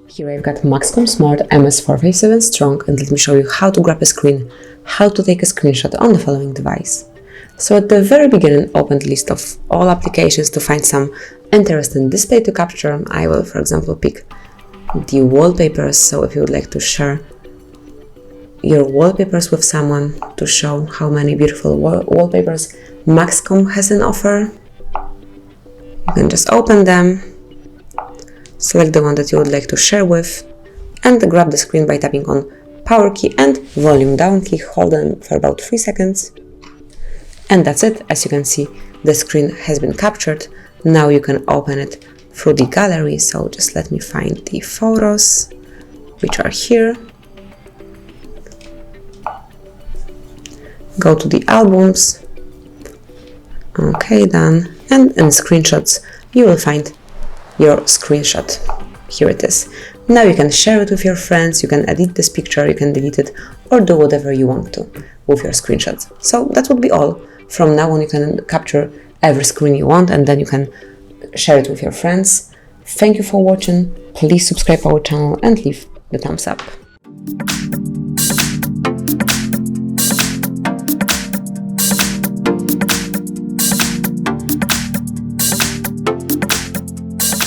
Here I've got MAXCOM Smart MS457 Strong, and let me show you how to grab a screen, how to take a screenshot on the following device. So at the very beginning, open the list of all applications to find some interesting display to capture. I will, for example, pick the wallpapers. So if you would like to share your wallpapers with someone to show how many beautiful wallpapers MAXCOM has an offer, you can just open them, select the one that you would like to share with, and grab the screen by tapping on power key and volume down key. Hold them for about 3 seconds. And that's it. As you can see, the screen has been captured. Now you can open it through the gallery. So just let me find the photos, which are here. Go to the albums. Okay, done. And in screenshots, you will find your screenshot. Here it is. Now you can share it with your friends, you can edit this picture, you can delete it, or do whatever you want to with your screenshots. So that would be all. From now on, you can capture every screen you want, and then you can share it with your friends. Thank you for watching. Please subscribe our channel and leave the thumbs up.